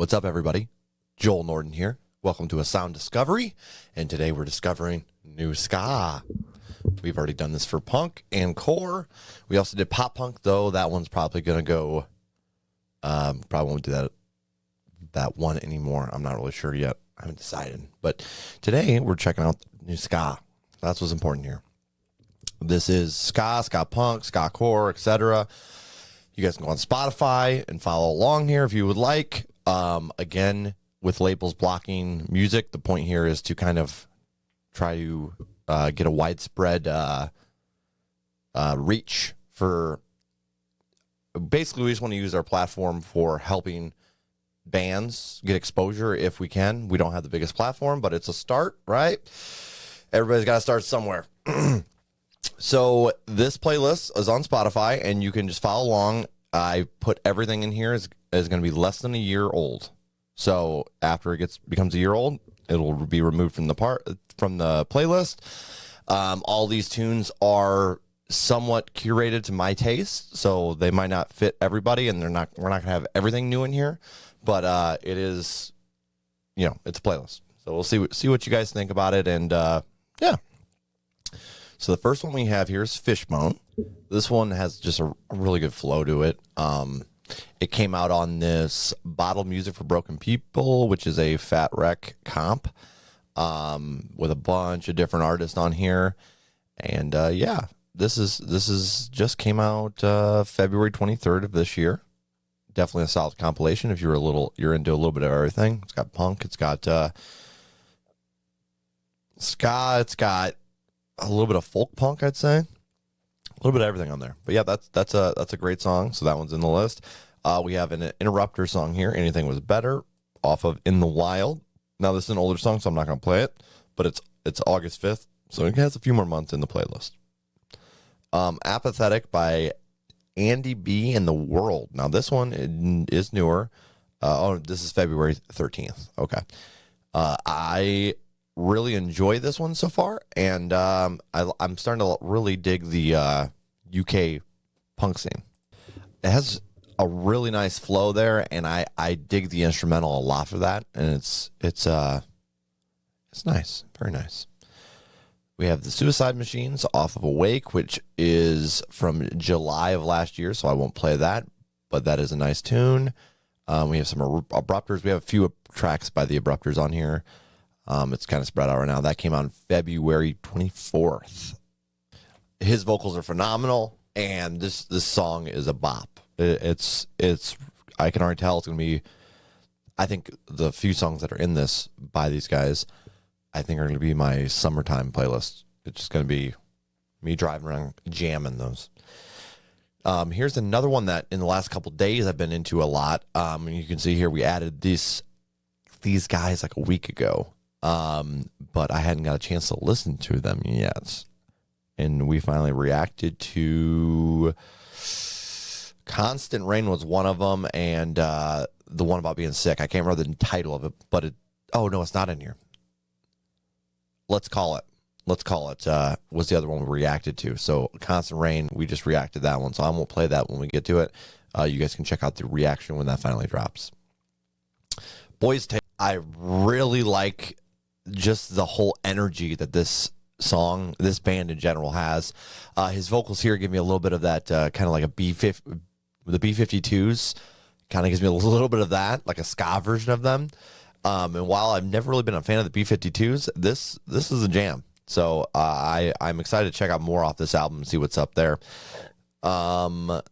What's up, everybody? Joel Norton here. Welcome to A Sound Discovery, and today we're discovering new ska. We've already done this for punk and core. We also did pop punk, though. That one's probably going to go, probably won't do that one anymore. I'm not really sure yet. I haven't decided. But today we're checking out new ska. That's what's important here. This is ska, ska punk, ska core, etc. You guys can go on Spotify and follow along here if you would like. Again, with labels blocking music, the point here is to kind of try to get a widespread reach for. Basically, we just want to use our platform for helping bands get exposure if we can. We don't have the biggest platform, but it's a start, right? Everybody's got to start somewhere. So this playlist is on Spotify, and you can just follow along. I put everything in here is going to be less than a year old. So after it becomes a year old, it'll be removed from the playlist. All these tunes are somewhat curated to my taste, so they might not fit everybody, and we're not going to have everything new in here. But it is, it's a playlist. So we'll see what you guys think about it, and yeah. So the first one we have here is Fishbone. This one has just a really good flow to it. It came out on this Bottle Music for Broken People, which is a Fat Wreck comp with a bunch of different artists on here. And yeah, this is just came out February 23rd of this year. Definitely a solid compilation if you're into a little bit of everything. It's got punk, it's got ska, it's got a little bit of folk punk, I'd say. A little bit of everything on there. But yeah, that's a great song. So that one's in the list. We have an Interrupter song here, Anything Was Better, off of In the Wild. Now this is an older song, so I'm not gonna play it, but it's August 5th, so it has a few more months in the playlist. Apathetic by Andy B and the World. Now this one is newer. This is February 13th. Okay. I really enjoy this one so far, and I'm starting to really dig the UK punk scene. It has a really nice flow there, and I dig the instrumental a lot for that, and it's nice, very nice. We have the Suicide Machines off of Awake, which is from July of last year, so I won't play that, but that is a nice tune. We have some Abrupters. We have a few tracks by the Abrupters on here. It's kind of spread out right now. That came out on February 24th. His vocals are phenomenal, and this song is a bop. It's I can already tell it's going to be, I think the few songs that are in this by these guys, I think are going to be my summertime playlist. It's just going to be me driving around jamming those. Here's another one that in the last couple days I've been into a lot. And you can see here we added these guys like a week ago. But I hadn't got a chance to listen to them yet. And we finally reacted to Constant Rain was one of them, and the one about being sick. I can't remember the title of it, but it's not in here. Let's Call It was the other one we reacted to. So Constant Rain, we just reacted to that one, so I won't play that when we get to it. You guys can check out the reaction when that finally drops. Boys Take, I really like just the whole energy that this band in general has. His vocals here give me a little bit of that kind of like the B-52s, kind of gives me a little bit of that, like a ska version of them. And while I've never really been a fan of the B-52s, this is a jam. So I'm excited to check out more off this album and see what's up there. April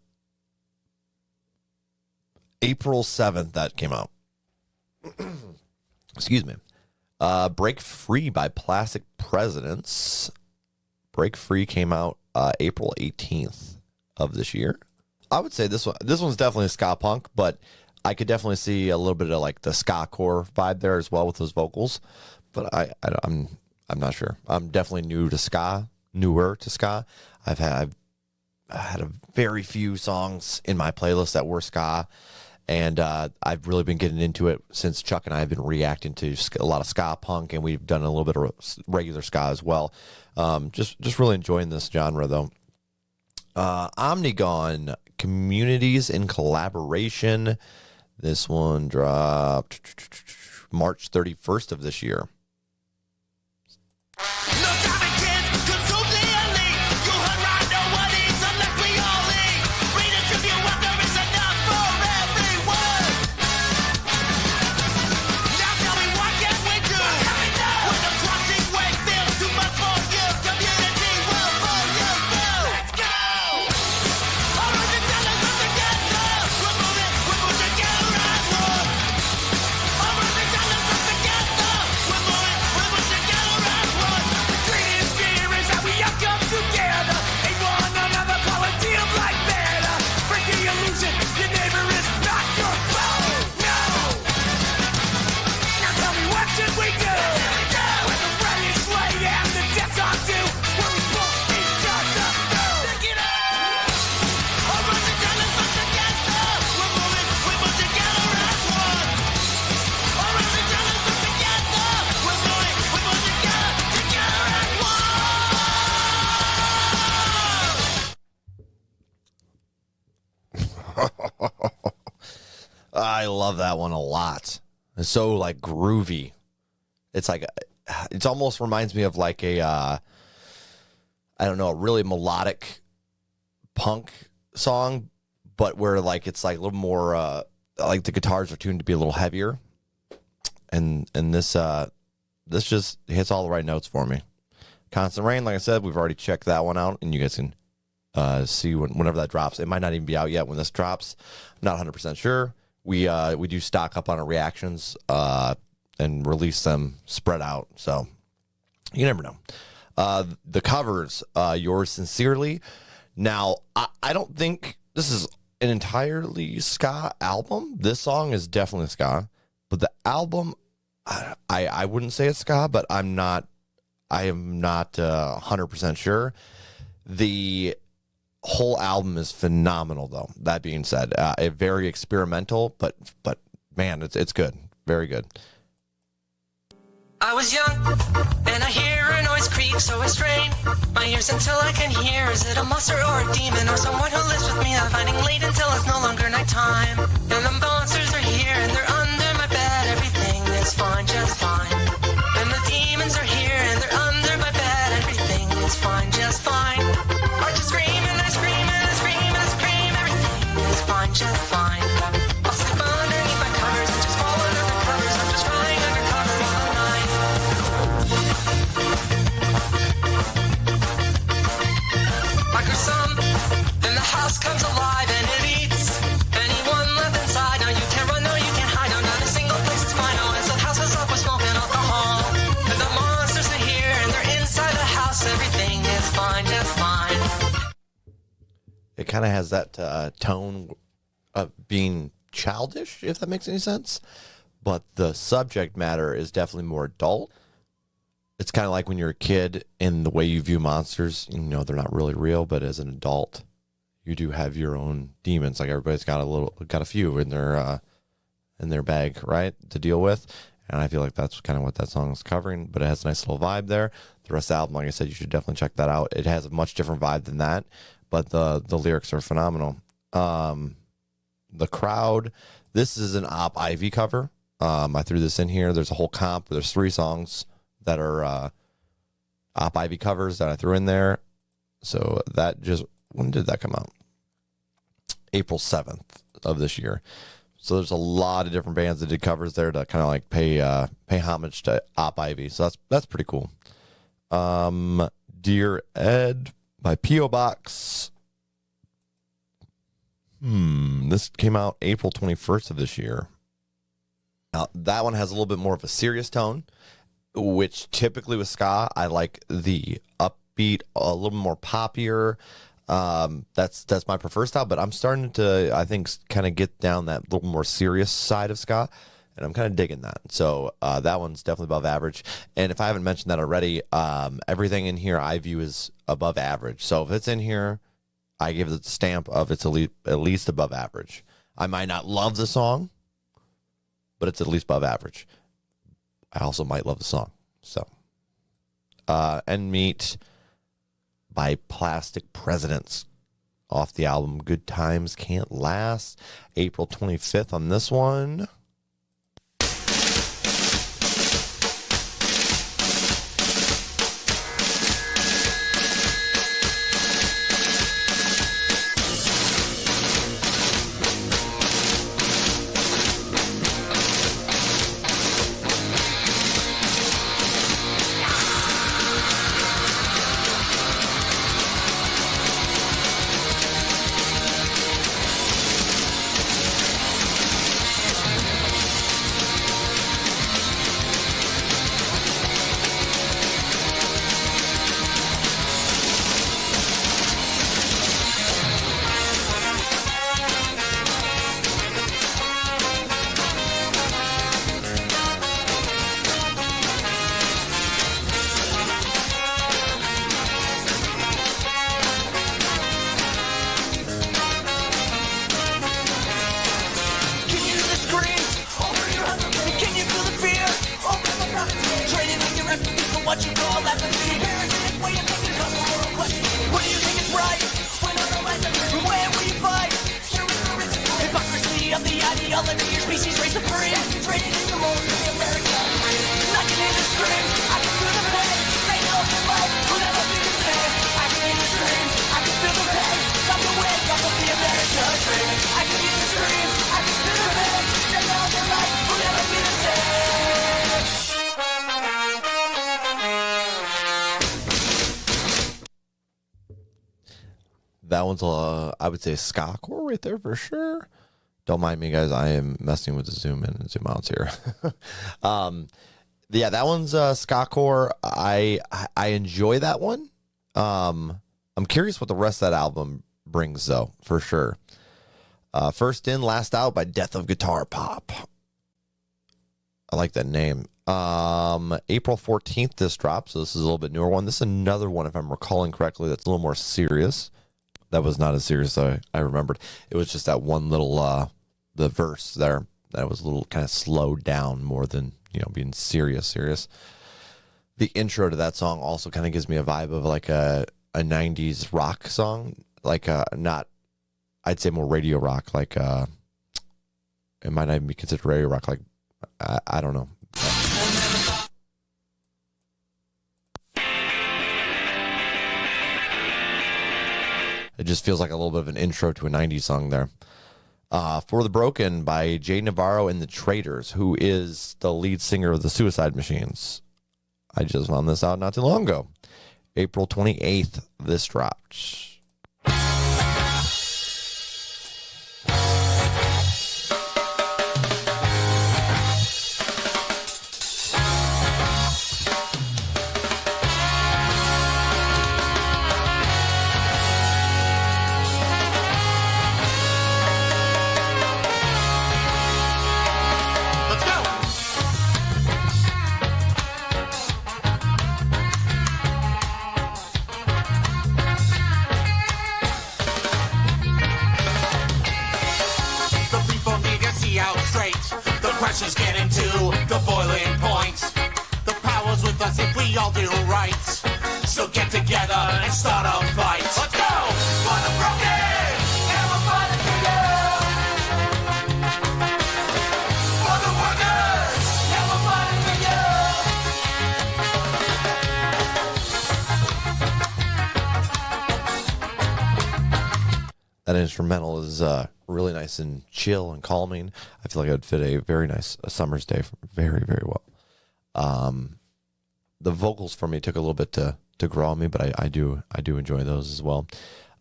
7th, that came out. Excuse me. Break Free by Plastic Presidents. Break Free came out April 18th of this year. I would say this one's definitely ska punk, but I could definitely see a little bit of like the ska core vibe there as well with those vocals. But I'm not sure. I'm definitely newer to ska. I've had a very few songs in my playlist that were ska. And I've really been getting into it since Chuck and I have been reacting to a lot of ska punk, and we've done a little bit of regular ska as well. Just really enjoying this genre, though. Omnigon, Communities in Collaboration. This one dropped March 31st of this year. I love that one a lot. It's so like groovy. It's like, it almost reminds me of like a, I don't know, a really melodic punk song, but where like it's like a little more, like the guitars are tuned to be a little heavier. And this just hits all the right notes for me. Constant Rain, like I said, we've already checked that one out, and you guys can see whenever that drops. It might not even be out yet when this drops. I'm not 100% sure. We do stock up on our reactions and release them spread out, so you never know. The covers, Yours Sincerely. Now, I don't think this is an entirely ska album. This song is definitely ska, but the album, I wouldn't say it's ska, but I am not 100% sure. The whole album is phenomenal, though. That being said, very experimental, but man, it's good, very good. I was young, and I hear a noise creak, so I strain my ears until I can hear. Is it a monster or a demon, or someone who lives with me? I'm finding late until it's no longer nighttime. And the monsters are here, and they're under my bed. Everything is fine, just fine. And the demons are here, and they're under my bed. Everything is fine, just fine. I just scream, and I scream, and I scream, and I scream. Everything is fine, just fine. I'll slip underneath my covers and just fall under the covers. I'm just crying undercover all the night. I grew some, then the house comes alive and it eats anyone left inside. Now you can't run, no you can't hide. No, not a single place is fine. No, it's the house is up with smoke and alcohol. And the monsters are here and they're inside the house. Everything is fine, just fine. It kind of has that tone of being childish, if that makes any sense. But the subject matter is definitely more adult. It's kind of like when you're a kid and the way you view monsters, you know, they're not really real, but as an adult, you do have your own demons. Like everybody's got a few in their bag, right, to deal with. And I feel like that's kind of what that song is covering, but it has a nice little vibe there. The rest of the album, like I said, you should definitely check that out. It has a much different vibe than that, but the lyrics are phenomenal. The Crowd, this is an Op Ivy cover. I threw this in here. There's a whole comp. There's 3 songs that are Op Ivy covers that I threw in there. So that just, when did that come out? April 7th of this year. So there's a lot of different bands that did covers there to kind of like pay homage to Op Ivy. So that's pretty cool. Dear Ed by P.O. Box. This came out April 21st of this year. Now, that one has a little bit more of a serious tone, which typically with ska, I like the upbeat, a little more poppier. That's my preferred style, but I'm starting to, I think, kind of get down that little more serious side of ska, and I'm kind of digging that. So that one's definitely above average. And if I haven't mentioned that already, everything in here I view is above average. So if it's in here, I give it the stamp of it's at least above average. I might not love the song, but it's at least above average. I also might love the song. So, and Meat by Plastic Presidents. off the album Good Times Can't Last. April 25th on this one. That one's I would say ska core right there for sure. Don't mind me, guys. I am messing with the zoom in and zoom outs here. Yeah, that one's ska core. I enjoy that one. I'm curious what the rest of that album brings, though, for sure. First In, Last Out by Death of Guitar Pop. I like that name. April 14th, this drops. So this is a little bit newer one. This is another one, if I'm recalling correctly, that's a little more serious. That was not as serious as I remembered. It was just that one little, the verse there that was a little kind of slowed down more than, being serious. The intro to that song also kind of gives me a vibe of like a 90s rock song, like not, I'd say more radio rock, like it might not even be considered radio rock, like I don't know. It just feels like a little bit of an intro to a 90s song there. For the Broken by Jay Navarro and the Traders, who is the lead singer of the Suicide Machines. I just found this out not too long ago. April 28th, this dropped. Pressure's getting to the boiling point. The power's with us if we all do right. So get together and start a fight. Let's go! For the broken! And we're fighting for you! For the workers! And we're fighting for you! That instrumental is really nice and chill and calming. I feel like it would fit a very nice summer's day very, very well. The vocals for me took a little bit to grow on me, but I do enjoy those as well.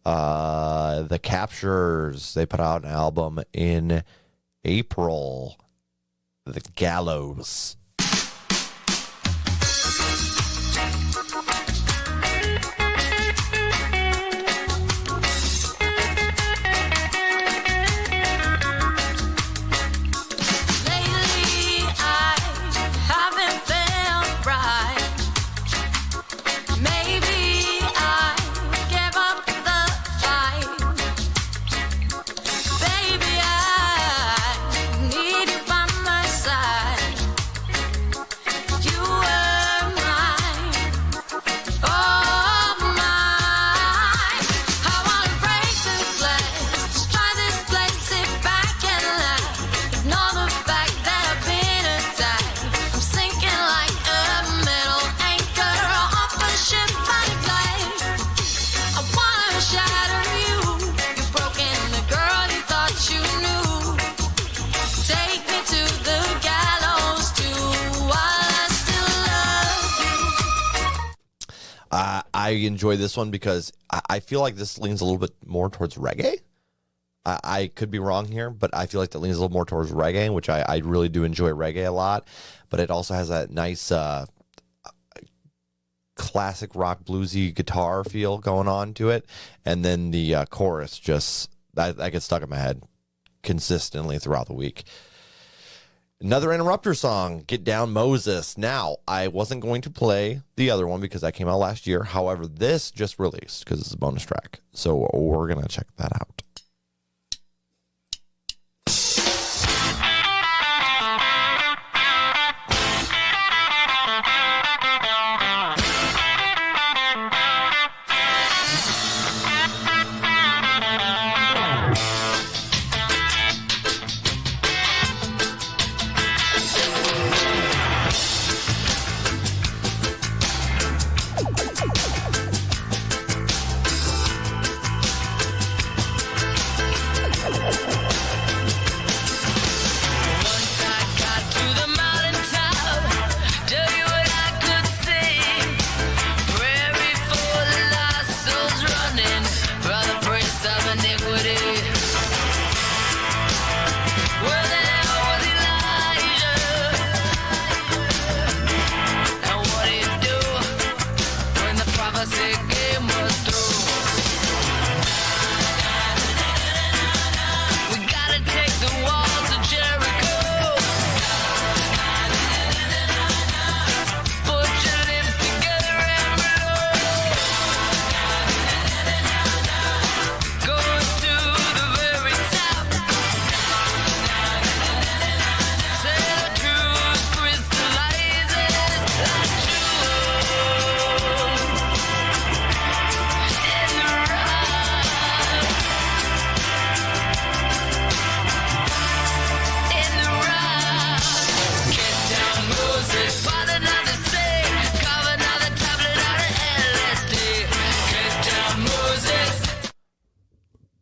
The Captures, they put out an album in April. The Gallows. I enjoy this one because I feel like this leans a little bit more towards reggae. I could be wrong here, but I feel like that leans a little more towards reggae, which I really do enjoy reggae a lot. But it also has that nice classic rock bluesy guitar feel going on to it. And then the chorus just, that gets stuck in my head consistently throughout the week. Another Interrupter song, Get Down Moses. Now, I wasn't going to play the other one because that came out last year. However, this just released because it's a bonus track. So we're going to check that out.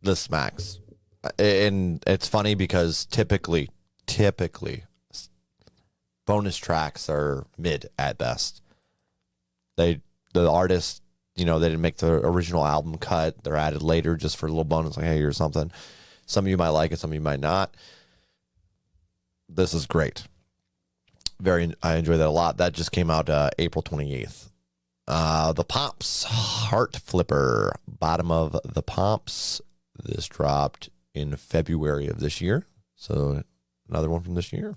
The smacks. And it's funny because typically bonus tracks are mid at best. The artist, they didn't make the original album cut. They're added later just for a little bonus, like, hey, here's something. Some of you might like it, some of you might not. This is great. I enjoy that a lot. That just came out April 28th. The Pops, Heart Flipper, bottom of the Pops. This dropped in February of this year. So another one from this year.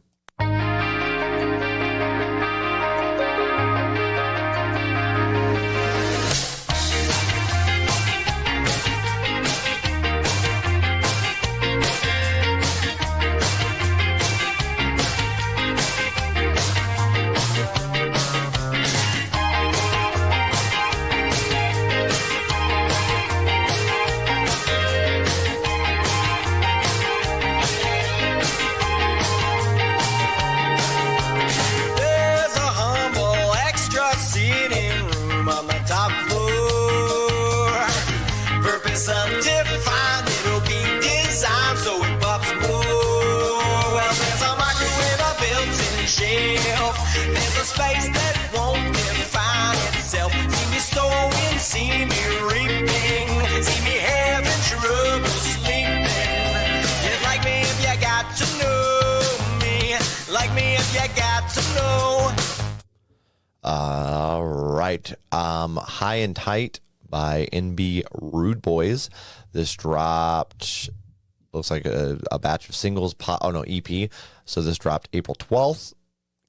Space that won't define itself. See me sowing, see me reaping, see me having trouble sleeping. Just like me if you got to know me, like me if you got to know. All right. High and Tight by NB Rude Boys. This dropped, looks like a batch of singles, EP. So this dropped April 12th.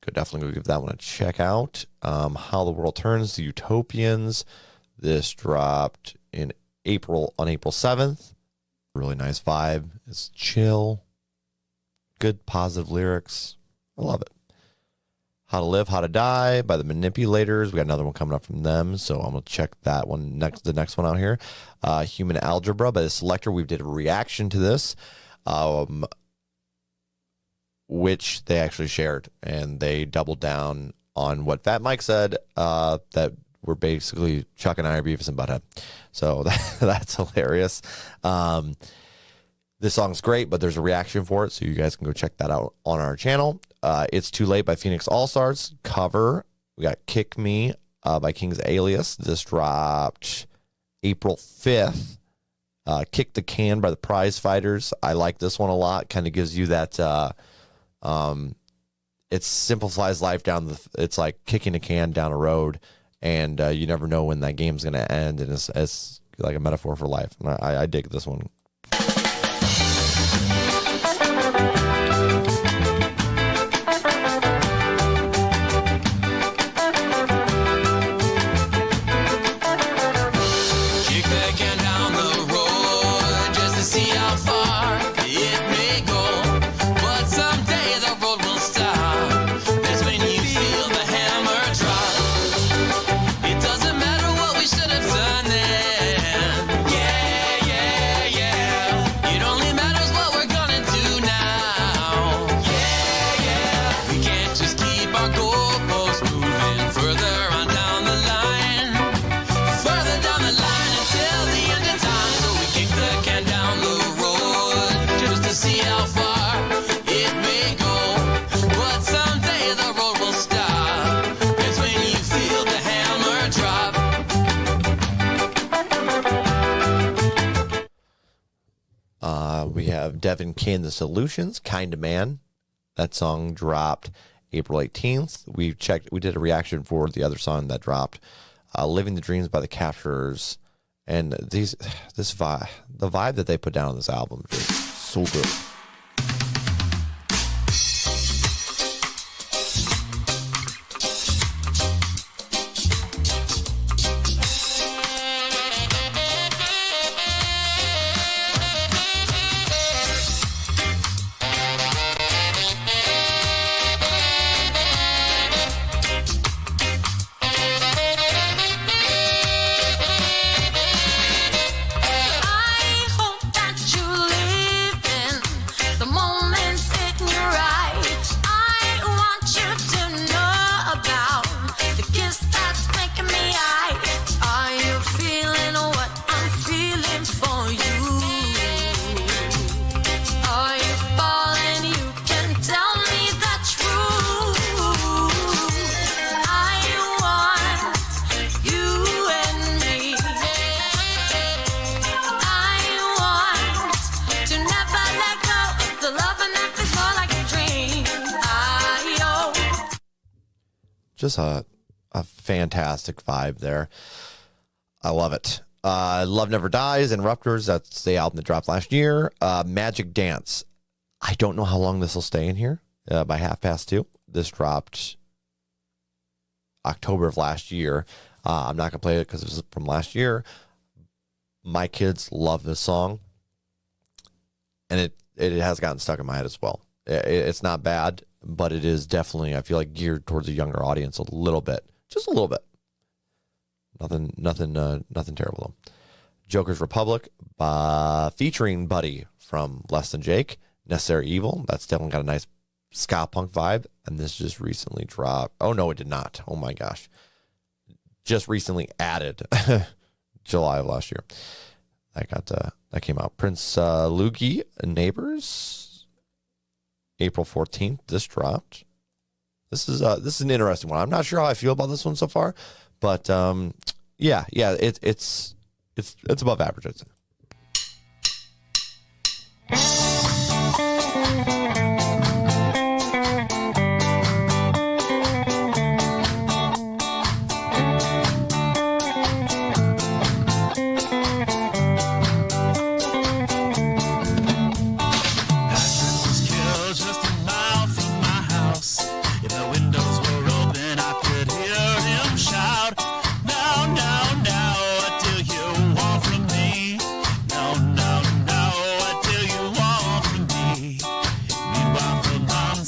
Could definitely go give that one a check out. How the World Turns, The Utopians. This dropped on April 7th. Really nice vibe. It's chill. Good positive lyrics. I love it. How to Live, How to Die by the Manipulators. We got another one coming up from them, so I'm going to check that one the next one out here. Human Algebra by the Selector. We did a reaction to this. Which they actually shared, and they doubled down on what Fat Mike said, that we're basically Chuck and I are Beavis and Butthead. So that's hilarious. This song's great, but there's a reaction for it, so you guys can go check that out on our channel. It's Too Late by Phoenix All-Stars. Cover, we got Kick Me by King's Alias. This dropped April 5th. Kick the Can by the Prize Fighters. I like this one a lot. Kind of gives you that, it simplifies life down it's like kicking a can down a road, and you never know when that game's going to end, and it's like a metaphor for life. And I dig this one. We have Devin K and the Solutions, Kinda Man. That song dropped April 18th. We did a reaction for the other song that dropped, Living the Dreams by the Capturers. And the vibe that they put down on this album is so good. Just a fantastic vibe there. I love it. Love Never Dies and Ruptures. That's the album that dropped last year. Magic Dance. I don't know how long this will stay in here. By 2:30. This dropped October of last year. I'm not going to play it because it was from last year. My kids love this song. And it has gotten stuck in my head as well. It's not bad, but it is definitely, I feel like, geared towards a younger audience a little bit. Just a little bit. Nothing terrible though. Joker's Republic, featuring Buddy from Less Than Jake. Necessary Evil. That's definitely got a nice ska punk vibe. And this just recently dropped. Oh no, it did not. Oh my gosh. Just recently added July of last year. That came out. Prince Loogie, Neighbors. April 14th. This dropped. This is an interesting one. I'm not sure how I feel about this one so far, but yeah, it's above average, I'd say.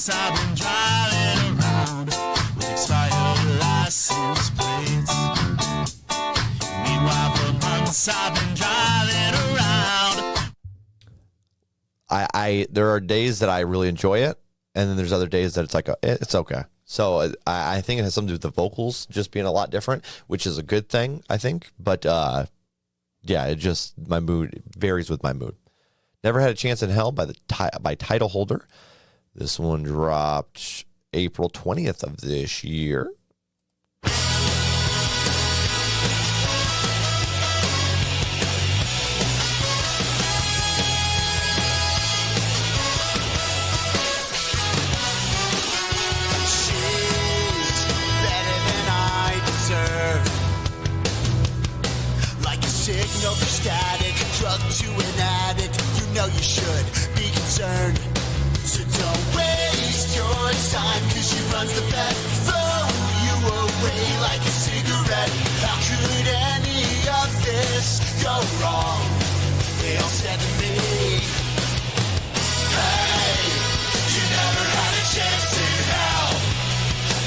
I've been driving around with expired license plates. Meanwhile, for months I've been driving around. There are days that I really enjoy it, and then there's other days that it's like it's okay. So I think it has something to do with the vocals just being a lot different, which is a good thing, I think. But yeah, it just my mood varies with my mood. Never Had a Chance in Hell by Title Holder. This one dropped April 20th of this year. of the static, drug to an addict. You know you should be concerned. So don't waste your time, cause she runs the bet. Throw you away like a cigarette. How could any of this go wrong? They all said to me, hey, you never had a chance in hell.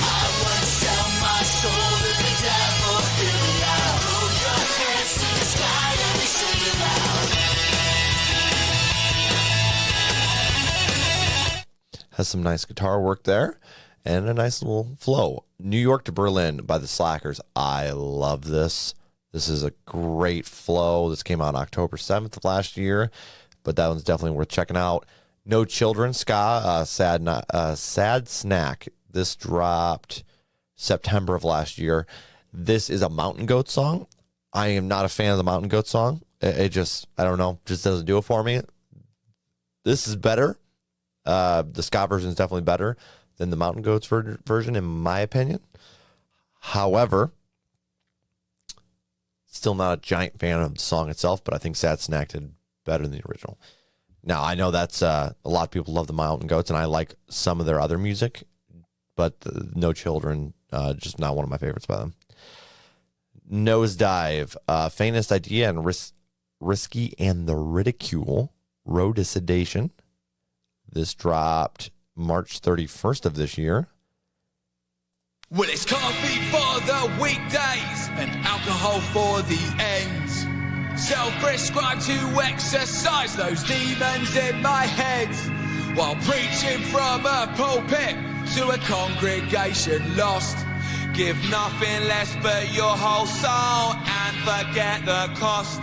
I would sell my soul to the devil. Hear me out. Hold your hands to the sky and we sing it loud. Has some nice guitar work there and a nice little flow. New York to Berlin by the Slackers. I love this. This is a great flow. This came out on October 7th of last year, but that one's definitely worth checking out. No Children, Ska, Sad Snack. This dropped September of last year. This is a Mountain Goat song. I am not a fan of the Mountain Goat song. It just, I don't know, just doesn't do it for me. This is better. The ska version is definitely better than the Mountain Goats version, in my opinion. However, still not a giant fan of the song itself, but I think Sad Snack did better than the original. Now, I know that's a lot of people love the Mountain Goats, and I like some of their other music, but No Children, just not one of my favorites by them. Nosedive, Faintest Idea, and Risky and the Ridicule, Road to Sedation. This dropped March 31st of this year. Well, it's coffee for the weekdays and alcohol for the ends. Self-prescribed to exercise those demons in my head, while preaching from a pulpit to a congregation lost. Give nothing less but your whole soul and forget the cost.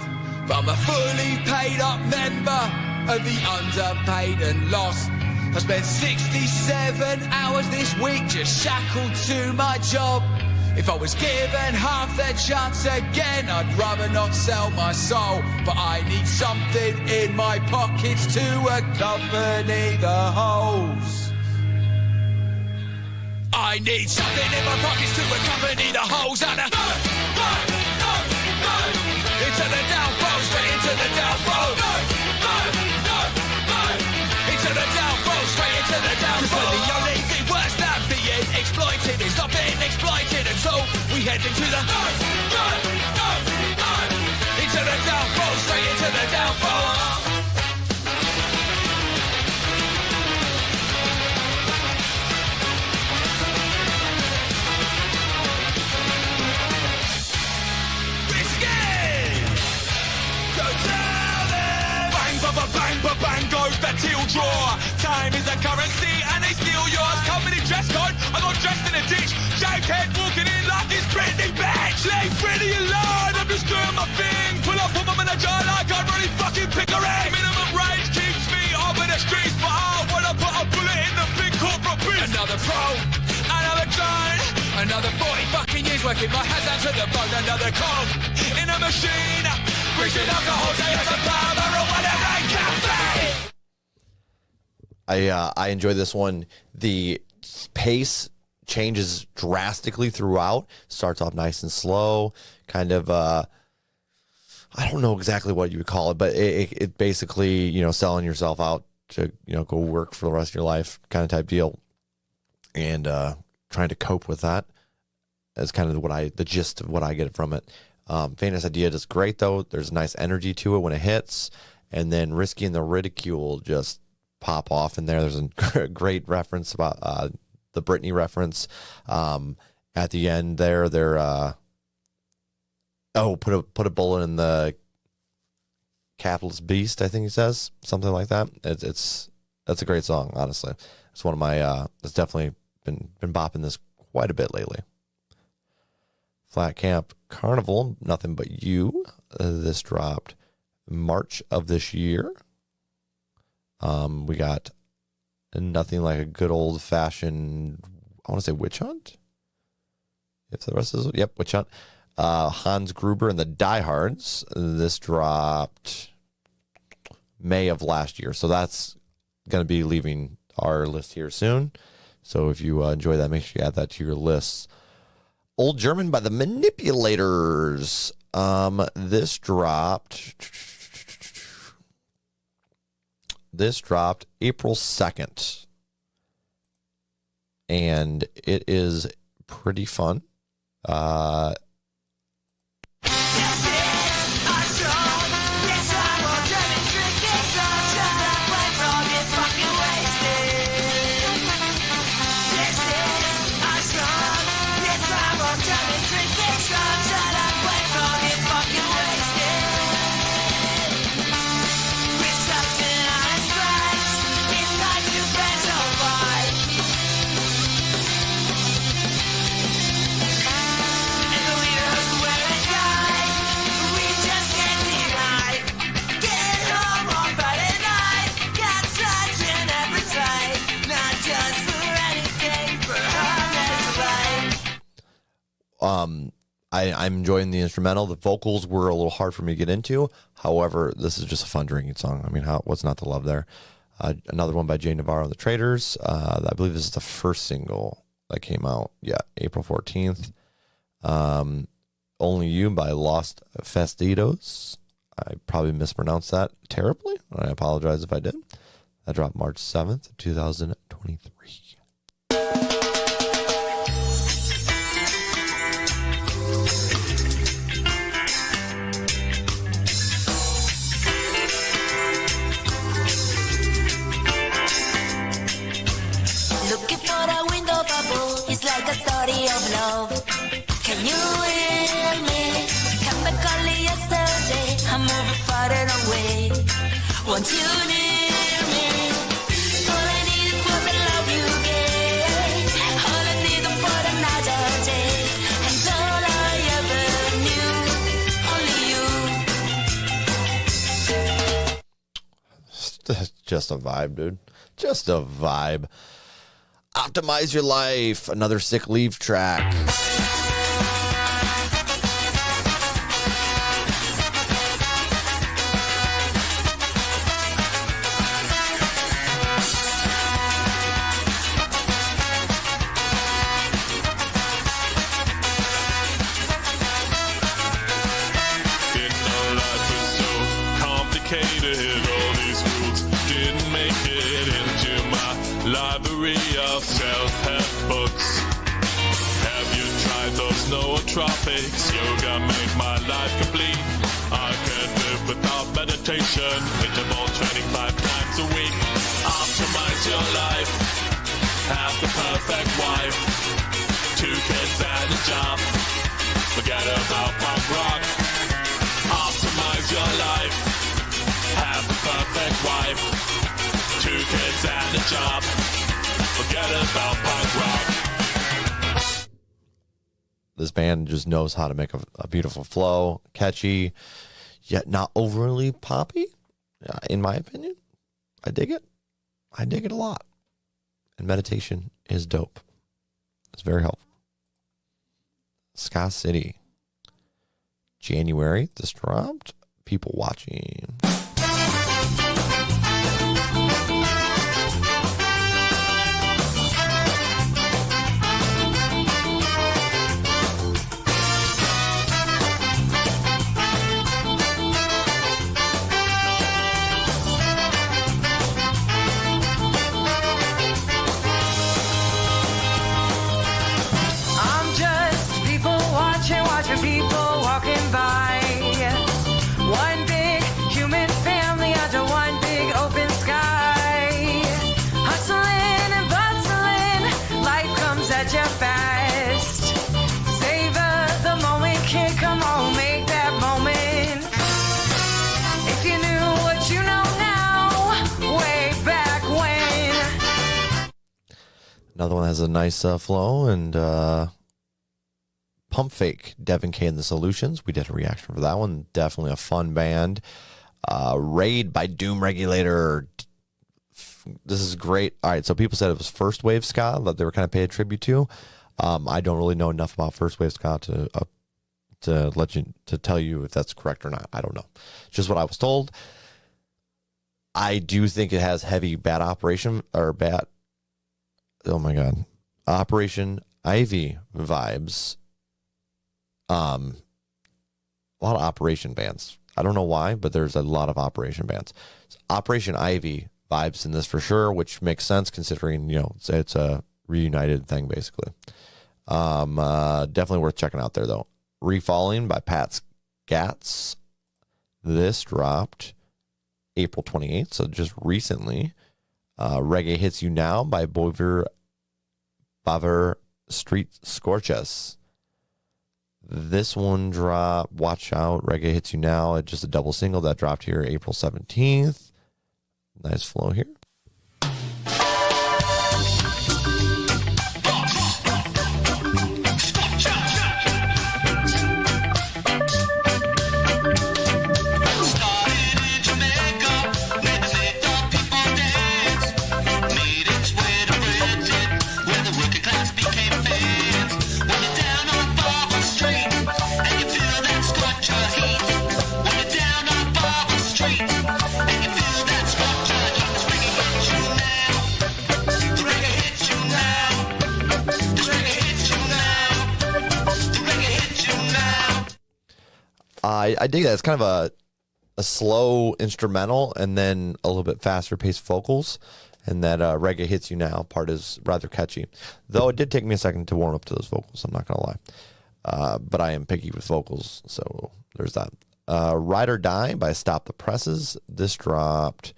I'm a fully paid up member of the underpaid and lost. I spent 67 hours this week just shackled to my job. If I was given half the chance again, I'd rather not sell my soul. But I need something in my pockets to accompany the holes. I need something in my pockets to accompany the holes. And into the downfall, straight into the downfall. Into the downfall, straight into the downfall. The only thing worse than being exploited is not being exploited until we head into the into the downfall, straight into the downfall. Bang goes the till drawer. Time is a currency and they steal yours. Company dress code, I got dressed in a ditch. Jackhead walking in like it's Britney, bitch. Leave Britney alone, I'm just doing my thing. Pull up on my manager like I'm really fucking Pickering. Minimum range keeps me off in the streets, but I wanna put a bullet in the big corporate booth. Another pro, another gun, another 40 fucking years working my hands down to the bone. Another cog in a machine. Breathing alcohol, day as a power or whatever I can be. I enjoy this one. The pace changes drastically throughout. Starts off nice and slow, kind of I don't know exactly what you would call it, but it basically, you know, selling yourself out to, you know, go work for the rest of your life kind of type deal, and trying to cope with that. That's kind of the gist of what I get from it. Faintest Idea does great though. There's nice energy to it when it hits, and then Risky and the Ridicule just pop off in there. There's a great reference about the Britney reference at the end there. They're put a bullet in the capitalist beast, I think he says, something like that. That's a great song, honestly. It's one of my it's definitely been bopping this quite a bit lately. Flat Camp Carnival, Nothing But You. This dropped March of this year. We got Nothing Like a Good Old Fashioned, I want to say Witch Hunt. If the rest is, yep, Witch Hunt. Hans Gruber and the Diehards. This dropped May of last year. So that's going to be leaving our list here soon. So if you enjoy that, make sure you add that to your lists. Old German by the Manipulators. This dropped April 2nd. And it is pretty fun. I'm enjoying the instrumental. The vocals were a little hard for me to get into. However, this is just a fun drinking song. I mean, what's not to love there? Another one by Jay Navarro and the Traders. I believe this is the first single that came out. Yeah, April 14th. Only You by Lost Fastidos. I probably mispronounced that terribly. I apologize if I did. That dropped March 7th, 2023. It's like a story of love. Can you hear me? Come back only yesterday. I'm moving far and away. Won't you near me? All I need was the love you gave. All I need for another day. And all I ever knew, only you. Just a vibe, dude. Just a vibe. Optimize Your Life, another Sick Leave track. Didn't know life was so complicated. All these rules didn't make it into my library of self-help books. Have you tried those nootropics? Yoga made my life complete. I can't live without meditation. Interval training 5 times a week. Optimize your life. Have the perfect wife. 2 kids and a job. Forget about punk rock. Optimize your life. Have the perfect wife. 2 kids and a job. Forget about punk rock. This band just knows how to make a beautiful flow, catchy, yet not overly poppy, in my opinion. I dig it. I dig it a lot. And meditation is dope. It's very helpful. Ska City. January, this dropped. People watching. I'm just people watching people walking by. One big human family under one big open sky. Hustling and bustling, life comes at you fast. Savor the moment, kid, come on, make that moment. If you knew what you know now, way back when. Another one has a nice flow and Pump Fake, Devin K and the Solutions. We did a reaction for that one. Definitely a fun band. Raid by Doom Regulator. This is great. All right, so people said it was first wave ska that they were kind of paying tribute to. I don't really know enough about first wave ska to tell you if that's correct or not. I don't know. Just what I was told. I do think it has heavy Operation Ivy vibes. a lot of Operation bands. I don't know why, but there's a lot of Operation bands. Operation Ivy vibes in this for sure, which makes sense considering, it's a reunited thing basically. Definitely worth checking out there though. Refalling by Pat Scats. This dropped April 28th, so just recently. Reggae Hits You Now by Baver Street Scorches. This one dropped, watch out, Reggae Hits You Now. It's just a double single that dropped here April 17th. Nice flow here. I dig that. It's kind of a slow instrumental and then a little bit faster paced vocals. And that Reggae Hits You Now part is rather catchy. Though it did take me a second to warm up to those vocals, I'm not going to lie. But I am picky with vocals, so there's that. Ride or Die by Stop the Presses. This dropped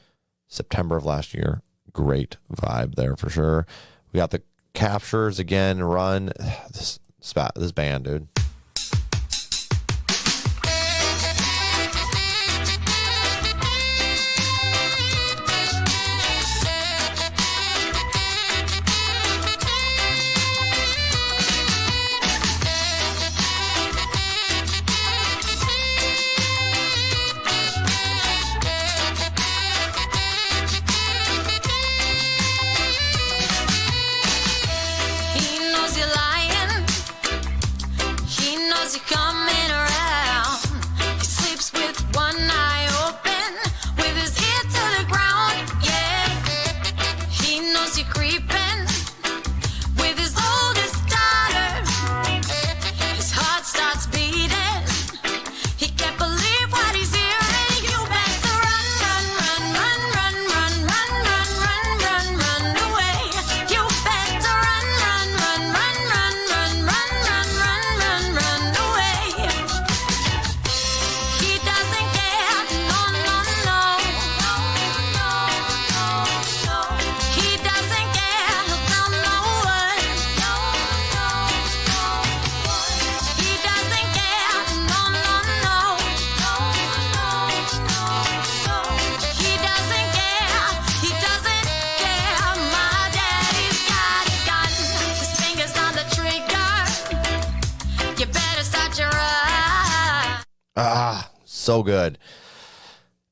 September of last year. Great vibe there for sure. We got the Captures again, Run. This band, dude. So good.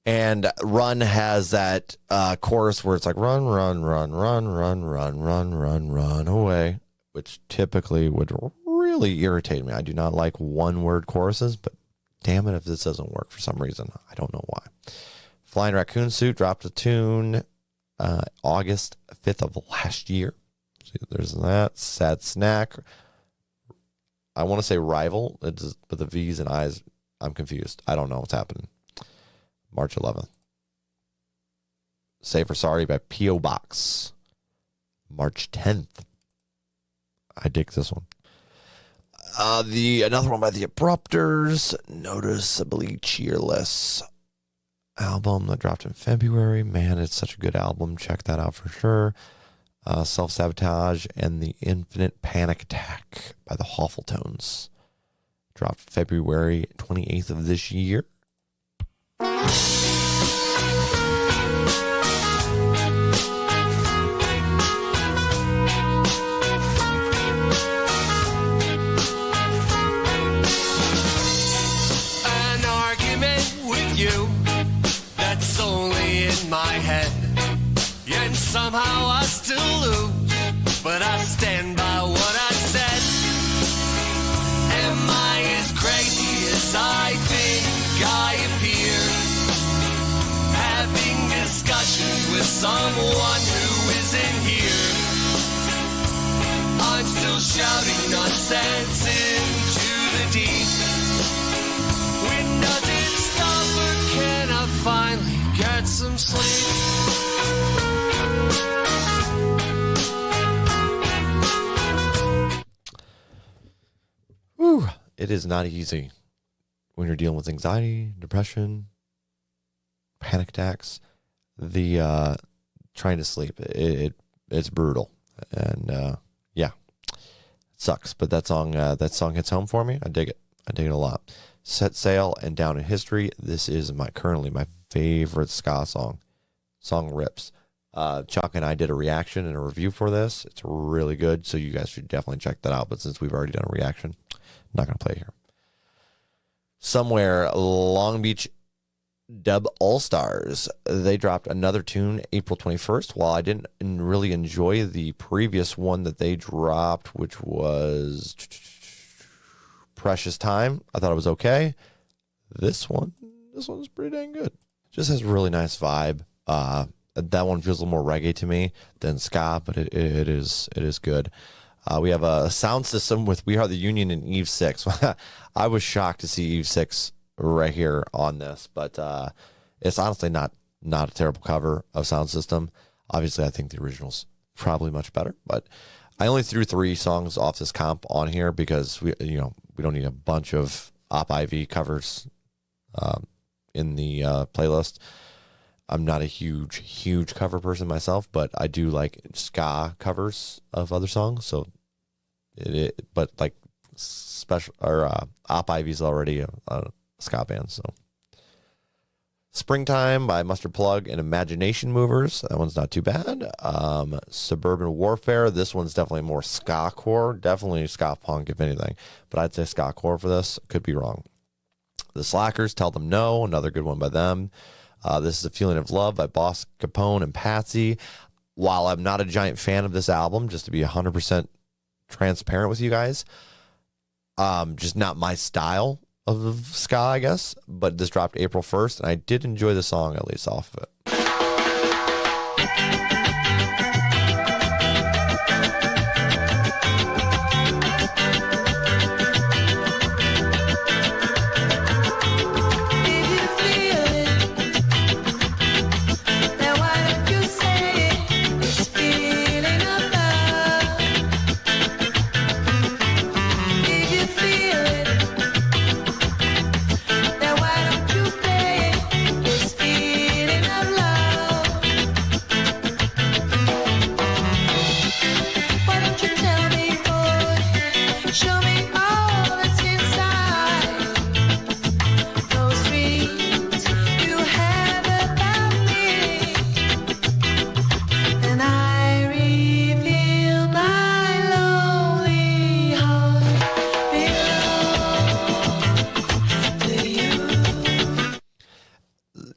And Run has that chorus where it's like run, run, run, run, run, run, run, run, run away, which typically would really irritate me. I do not like one-word choruses, but damn it if this doesn't work for some reason. I don't know why. Flying Raccoon Suit dropped a tune August 5th of last year. See, there's that. Sad Snack. I want to say Rival, but the V's and I's, I'm confused. I don't know what's happening. March 11th. Say for Sorry by P.O. Box. March 10th. I dig this one. Another one by the Abrupters. Noticeably Cheerless. Album that dropped in February. Man, it's such a good album. Check that out for sure. Self-Sabotage and the Infinite Panic Attack by the Hawfultones. Dropped February 28th of this year. An argument with you, that's only in my head. And somehow I still lose, but I stand by what I said. Am I as crazy as I think I appear? Having discussions with someone who isn't here. I'm still shouting nonsense into the deep. When some sleep. Whew. It is not easy when you're dealing with anxiety, depression, panic attacks. The trying to sleep, it's brutal, and yeah, it sucks. But that song hits home for me. I dig it. I dig it a lot. Set Sail and Down in History. This is currently my favorite ska song. Song rips. Chuck and I did a reaction and a review for this. It's really good, so you guys should definitely check that out. But since we've already done a reaction, I'm not going to play it here. Somewhere Long Beach Dub All-Stars. They dropped another tune April 21st. While I didn't really enjoy the previous one that they dropped, which was Precious Time, I thought it was okay. This one's pretty dang good. Just has a really nice vibe. That one feels a little more reggae to me than ska, but it is good. We have a sound system with We Are the Union and Eve 6. I was shocked to see Eve 6 right here on this, but it's honestly not a terrible cover of Sound System. Obviously, I think the original's probably much better, but I only threw 3 songs off this comp on here because we don't need a bunch of Op IV covers in the playlist. I'm not a huge cover person myself, but I do like ska covers of other songs. So, but like special or Op Ivy's already a ska band. So, Springtime by Mustard Plug and Imagination Movers. That one's not too bad. Suburban Warfare. This one's definitely more ska core. Definitely ska punk, if anything. But I'd say ska core for this. Could be wrong. The Slackers, Tell Them No. Another good one by them. This is A Feeling of Love by Boss Capone and Patsy. While I'm not a giant fan of this album, just to be 100% transparent with you guys, just not my style of ska, I guess. But this dropped April 1st, and I did enjoy the song at least off of it.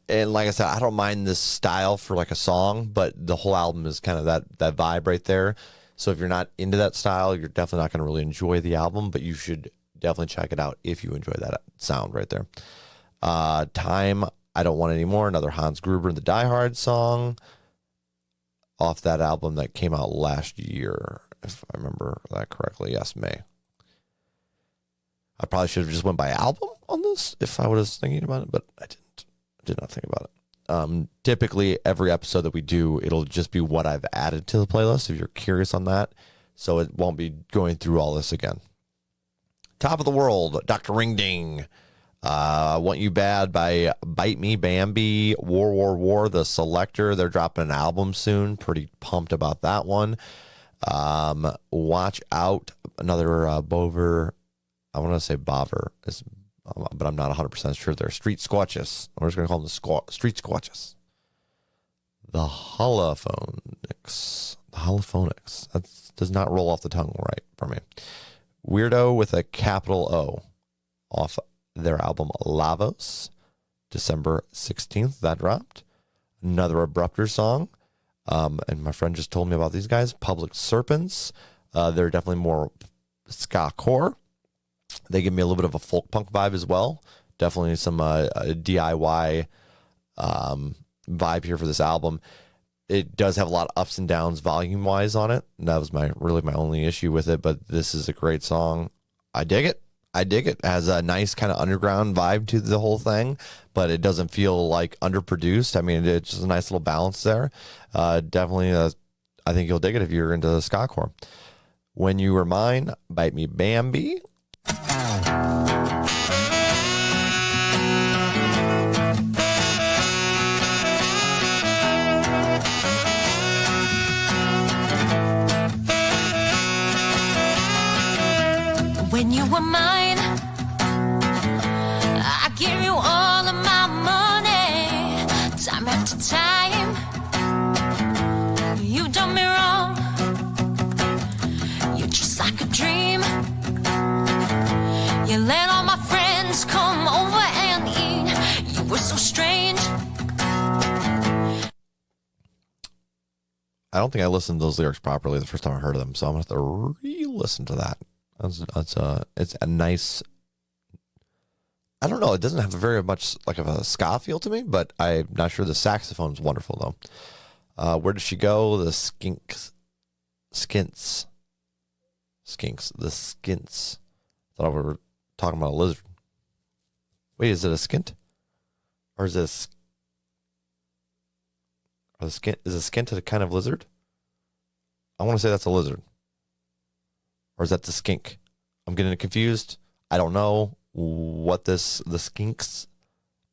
And like I said, I don't mind this style for like a song, but the whole album is kind of that vibe right there. So if you're not into that style, you're definitely not going to really enjoy the album, but you should definitely check it out if you enjoy that sound right there. Time, I Don't Want Any More, another Hans Gruber and the Die Hard song off that album that came out last year, if I remember that correctly. Yes, May. I probably should have just went by album on this if I was thinking about it, but I didn't. Did not think about it. Typically, every episode that we do, it'll just be what I've added to the playlist, if you're curious on that. So it won't be going through all this again. Top of the World, Dr. Ring Ding. Want You Bad by Bite Me Bambi. War, The Selector. They're dropping an album soon. Pretty pumped about that one. Watch Out, another Bover. I want to say Bover, but I'm not 100% sure. They're Street Squatches. We're just going to call them the Street Squatches. The Holophonics. That does not roll off the tongue right for me. Weirdo with a capital O off their album Lavos. December 16th, that dropped. Another Abrupter song. And my friend just told me about these guys. Public Serpents. They're definitely more ska core. They give me a little bit of a folk punk vibe as well. Definitely some DIY vibe here for this album. It does have a lot of ups and downs volume-wise on it. And that was my only issue with it, but this is a great song. I dig it. I dig it. It has a nice kind of underground vibe to the whole thing, but it doesn't feel like underproduced. I mean, it's just a nice little balance there. Definitely, I think you'll dig it if you're into skacore. When You Were Mine, Bite Me Bambi. When you were mine, I give you all of my money, time after time. You've done me wrong. You're just like a dream. You let all my friends come over and eat. You were so strange. I don't think I listened to those lyrics properly the first time I heard them, so I'm going to have to re-listen to that. It's a nice, I don't know, it doesn't have a very much like of a ska feel to me, but I'm not sure. The saxophone's wonderful though. Where does she go? The skinks. Thought we were talking about a lizard. Wait, is it a skint? Or is it is a skint a kind of lizard? I want to say that's a lizard. Or is that the skink? I'm getting confused. I don't know what the skinks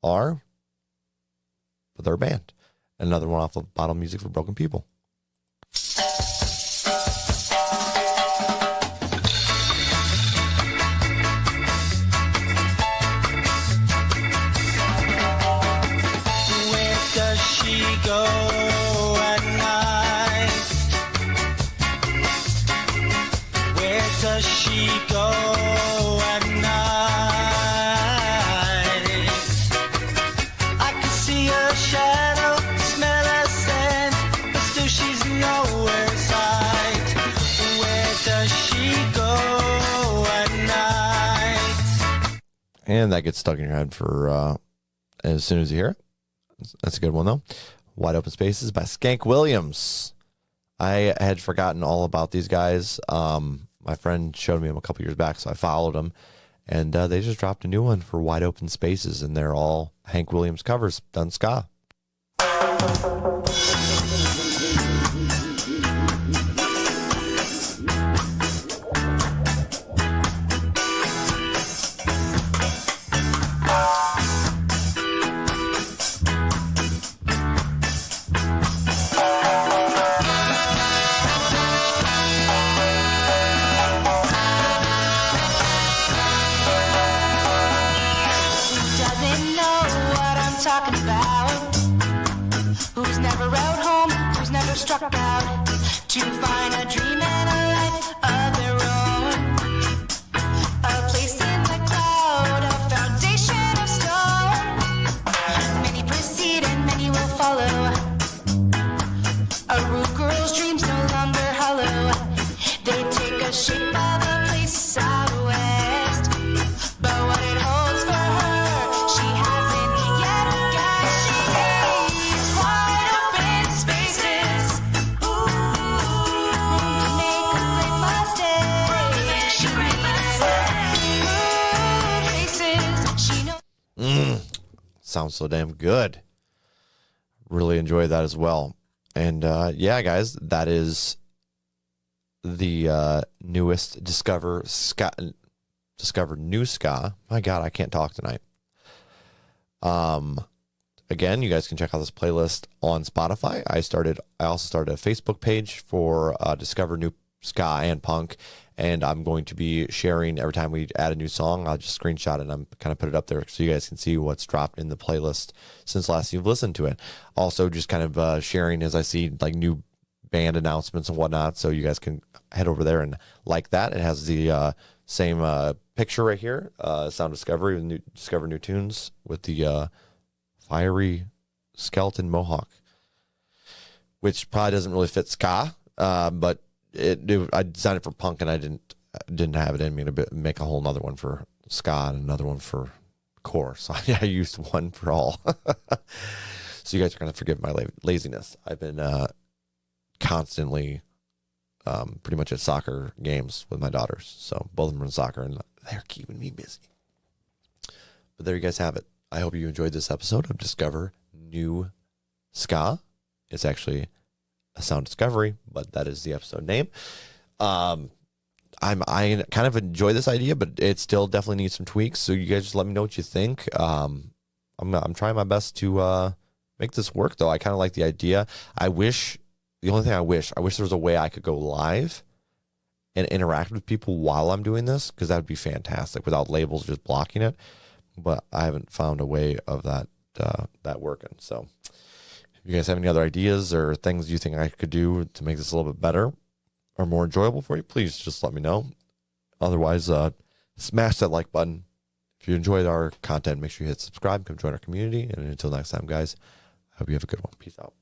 are, but they're a band. Another one off of Bottle Music for Broken People. Where does she go at night? Where does she go at night? I can see her shadow, smell her scent, but still she's nowhere in sight. Where does she go at night? And that gets stuck in your head for as soon as you hear it. That's a good one, though. Wide Open Spaces by Skank Williams. I had forgotten all about these guys. My friend showed me them a couple years back, so I followed them. And they just dropped a new one for Wide Open Spaces, and they're all Hank Williams covers done ska. Doesn't know what I'm talking about. Who's never rode home, who's never struck out to find a dream and a life of their own. A place in the cloud, a foundation of stone. Many proceed and many will follow. A rude girl's dreams no longer hollow. They take a shape of a place out west. But what it holds for her, she hasn't yet guessed. She's wide open spaces. Ooh, room to make a great mistake. She places. She knows. Sounds so damn good. Really enjoyed that as well. And yeah, guys, that is the newest Discover New Ska. My God, I can't talk tonight. Again, you guys can check out this playlist on Spotify. I also started a Facebook page for Discover New Ska and Punk, and I'm going to be sharing every time we add a new song. I'll just screenshot it and I'm kind of put it up there so you guys can see what's dropped in the playlist since last you've listened to it. Also, just kind of sharing as I see like new band announcements and whatnot, so you guys can head over there and like that. It has the same picture right here, Sound Discovery with Discover New Tunes with the fiery skeleton mohawk, which probably doesn't really fit ska, but I designed it for punk, and I didn't have it in me to make a whole nother one for ska and another one for core. So I used one for all. So you guys are gonna forgive my laziness. I've been constantly pretty much at soccer games with my daughters. So both of them are in soccer, and they're keeping me busy. But there you guys have it. I hope you enjoyed this episode of Discover New Ska. It's actually a sound discovery, but that is the episode name. I kind of enjoy this idea, but it still definitely needs some tweaks. So you guys just let me know what you think. I'm trying my best to make this work, though. I kind of like the idea. The only thing I wish there was a way I could go live and interact with people while I'm doing this, because that would be fantastic without labels just blocking it. But I haven't found a way of that working. So if you guys have any other ideas or things you think I could do to make this a little bit better or more enjoyable for you, please just let me know. Otherwise, smash that like button. If you enjoyed our content, make sure you hit subscribe, come join our community. And until next time, guys, I hope you have a good one. Peace out.